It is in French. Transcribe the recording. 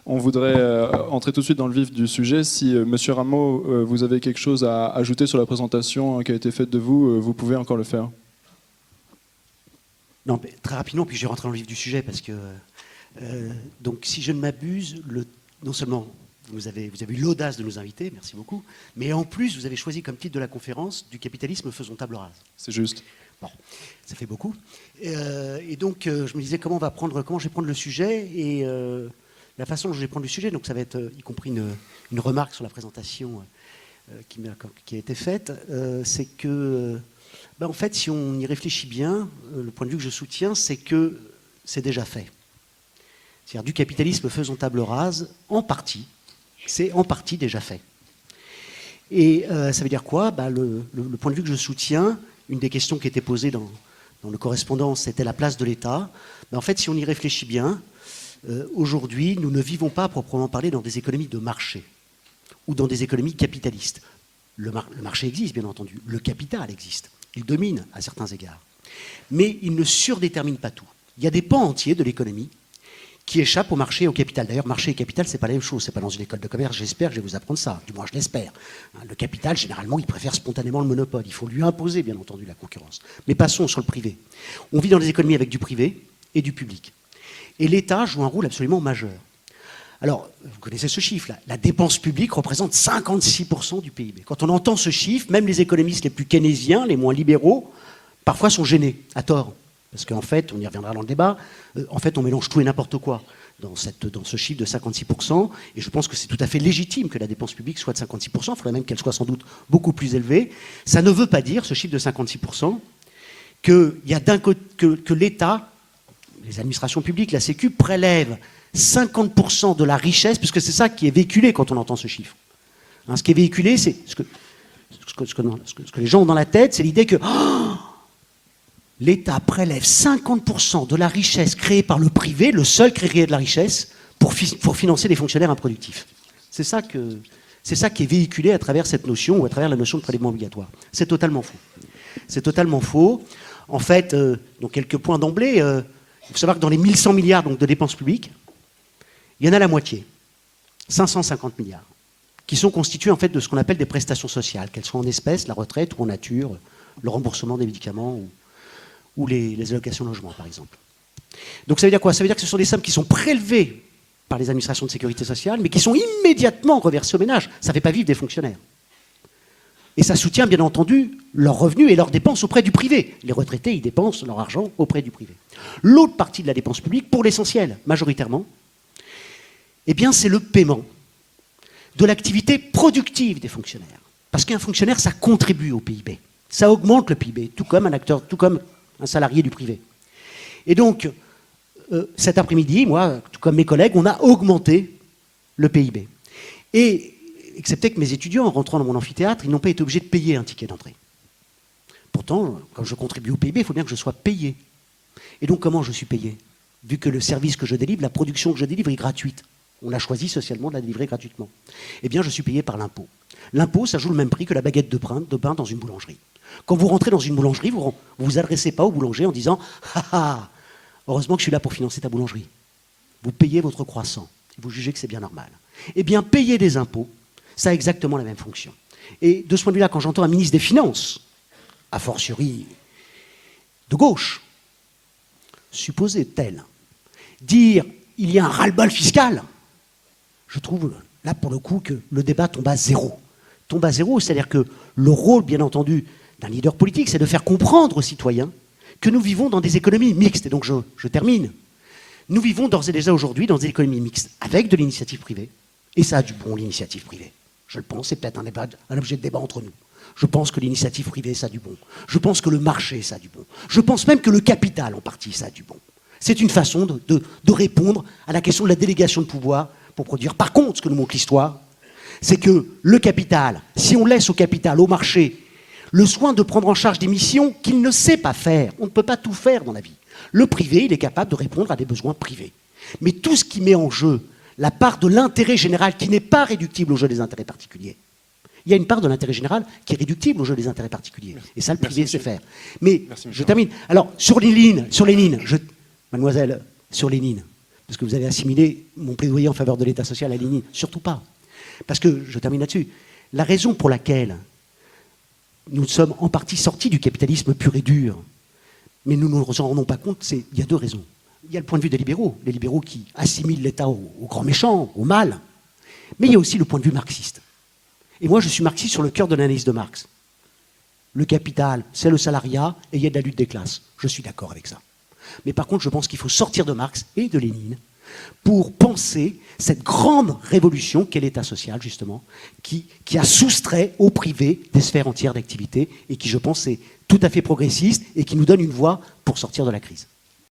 On voudrait entrer tout de suite dans le vif du sujet. Si Monsieur Rameau, vous avez quelque chose à ajouter sur la présentation qui a été faite de vous, vous pouvez encore le faire. Non, mais très rapidement, puis je vais rentrer dans le vif du sujet, parce que donc, si je ne m'abuse, non seulement vous avez eu l'audace de nous inviter, merci beaucoup, mais en plus, vous avez choisi comme titre de la conférence « Du capitalisme, faisons table rase ». C'est juste. Bon, ça fait beaucoup. Et donc, je me disais comment je vais prendre le sujet, et la façon dont je vais prendre le sujet, donc ça va être y compris une remarque sur la présentation qui a été faite, c'est que, en fait, si on y réfléchit bien, le point de vue que je soutiens, c'est que c'est déjà fait. C'est-à-dire du capitalisme faisons table rase, c'est en partie déjà fait. Et ça veut dire quoi? Le point de vue que je soutiens, une des questions qui était posée dans le correspondant, c'était la place de l'État. En fait, si on y réfléchit bien, aujourd'hui, nous ne vivons pas, à proprement parler, dans des économies de marché ou dans des économies capitalistes. Le marché existe, bien entendu. Le capital existe. Il domine à certains égards. Mais il ne surdétermine pas tout. Il y a des pans entiers de l'économie qui échappent au marché et au capital. D'ailleurs, marché et capital, c'est pas la même chose. C'est pas dans une école de commerce, j'espère que je vais vous apprendre ça. Du moins, je l'espère. Le capital, généralement, il préfère spontanément le monopole. Il faut lui imposer, bien entendu, la concurrence. Mais passons sur le privé. On vit dans des économies avec du privé et du public. Et l'État joue un rôle absolument majeur. Alors, vous connaissez ce chiffre-là. La dépense publique représente 56% du PIB. Quand on entend ce chiffre, même les économistes les plus keynésiens, les moins libéraux, parfois sont gênés, à tort. Parce qu'en fait, on y reviendra dans le débat, en fait, on mélange tout et n'importe quoi dans ce chiffre de 56%. Et je pense que c'est tout à fait légitime que la dépense publique soit de 56%. Il faudrait même qu'elle soit sans doute beaucoup plus élevée. Ça ne veut pas dire, ce chiffre de 56%, que l'État, les administrations publiques, la Sécu, prélèvent 50% de la richesse, puisque c'est ça qui est véhiculé quand on entend ce chiffre. Ce qui est véhiculé, c'est ce que les gens ont dans la tête, c'est l'idée que l'État prélève 50% de la richesse créée par le privé, le seul créé de la richesse, pour financer des fonctionnaires improductifs. C'est ça qui est véhiculé à travers cette notion, ou à travers la notion de prélèvement obligatoire. C'est totalement faux. C'est totalement faux. En fait, donc quelques points d'emblée, il faut savoir que dans les 1100 milliards donc, de dépenses publiques, il y en a la moitié, 550 milliards, qui sont constitués en fait de ce qu'on appelle des prestations sociales, qu'elles soient en espèces, la retraite, ou en nature, le remboursement des médicaments, ou les allocations logement, par exemple. Donc ça veut dire quoi? Ça veut dire que ce sont des sommes qui sont prélevées par les administrations de sécurité sociale, mais qui sont immédiatement reversées aux ménages. Ça ne fait pas vivre des fonctionnaires. Et ça soutient, bien entendu, leurs revenus et leurs dépenses auprès du privé. Les retraités, ils dépensent leur argent auprès du privé. L'autre partie de la dépense publique, pour l'essentiel, majoritairement, eh bien, c'est le paiement de l'activité productive des fonctionnaires. Parce qu'un fonctionnaire, ça contribue au PIB. Ça augmente le PIB, tout comme un salarié du privé. Et donc, cet après-midi, moi, tout comme mes collègues, on a augmenté le PIB. Et, excepté que mes étudiants, en rentrant dans mon amphithéâtre, ils n'ont pas été obligés de payer un ticket d'entrée. Pourtant, quand je contribue au PIB, il faut bien que je sois payé. Et donc, comment je suis payé? Vu que le service que je délivre, la production que je délivre est gratuite. On a choisi socialement de la délivrer gratuitement. Eh bien, je suis payé par l'impôt. L'impôt, ça joue le même prix que la baguette de pain dans une boulangerie. Quand vous rentrez dans une boulangerie, vous ne vous adressez pas au boulanger en disant « Ah ah, heureusement que je suis là pour financer ta boulangerie ». Vous payez votre croissant et vous jugez que c'est bien normal. Eh bien, payer des impôts, ça a exactement la même fonction. Et de ce point de vue-là, quand j'entends un ministre des Finances, a fortiori de gauche, supposé tel, dire « il y a un ras-le-bol fiscal », je trouve, là, pour le coup, que le débat tombe à zéro. Tombe à zéro, c'est-à-dire que le rôle, bien entendu, d'un leader politique, c'est de faire comprendre aux citoyens que nous vivons dans des économies mixtes. Et donc, je termine. Nous vivons d'ores et déjà aujourd'hui dans des économies mixtes, avec de l'initiative privée. Et ça a du bon, l'initiative privée. Je le pense, c'est peut-être un objet de débat entre nous. Je pense que l'initiative privée, ça a du bon. Je pense que le marché, ça a du bon. Je pense même que le capital, en partie, ça a du bon. C'est une façon de répondre à la question de la délégation de pouvoir pour produire. Par contre, ce que nous montre l'histoire, c'est que le capital, si on laisse au capital, au marché, le soin de prendre en charge des missions qu'il ne sait pas faire, on ne peut pas tout faire dans la vie. Le privé, il est capable de répondre à des besoins privés. Mais tout ce qui met en jeu la part de l'intérêt général qui n'est pas réductible au jeu des intérêts particuliers, il y a une part de l'intérêt général qui est réductible au jeu des intérêts particuliers. Et ça, le privé sait faire. Mais je termine. Alors, sur Lénine, mademoiselle, sur Lénine, parce que vous avez assimilé mon plaidoyer en faveur de l'État social à Lénine. Surtout pas. Parce que, je termine là-dessus, la raison pour laquelle nous sommes en partie sortis du capitalisme pur et dur, mais nous ne nous en rendons pas compte, il y a deux raisons. Il y a le point de vue des libéraux, les libéraux qui assimilent l'État au grand méchant, au mal, mais il y a aussi le point de vue marxiste. Et moi, je suis marxiste sur le cœur de l'analyse de Marx. Le capital, c'est le salariat, et il y a de la lutte des classes. Je suis d'accord avec ça. Mais par contre, je pense qu'il faut sortir de Marx et de Lénine pour penser cette grande révolution qu'est l'État social, justement, qui a soustrait au privé des sphères entières d'activité et qui, je pense, est tout à fait progressiste et qui nous donne une voie pour sortir de la crise.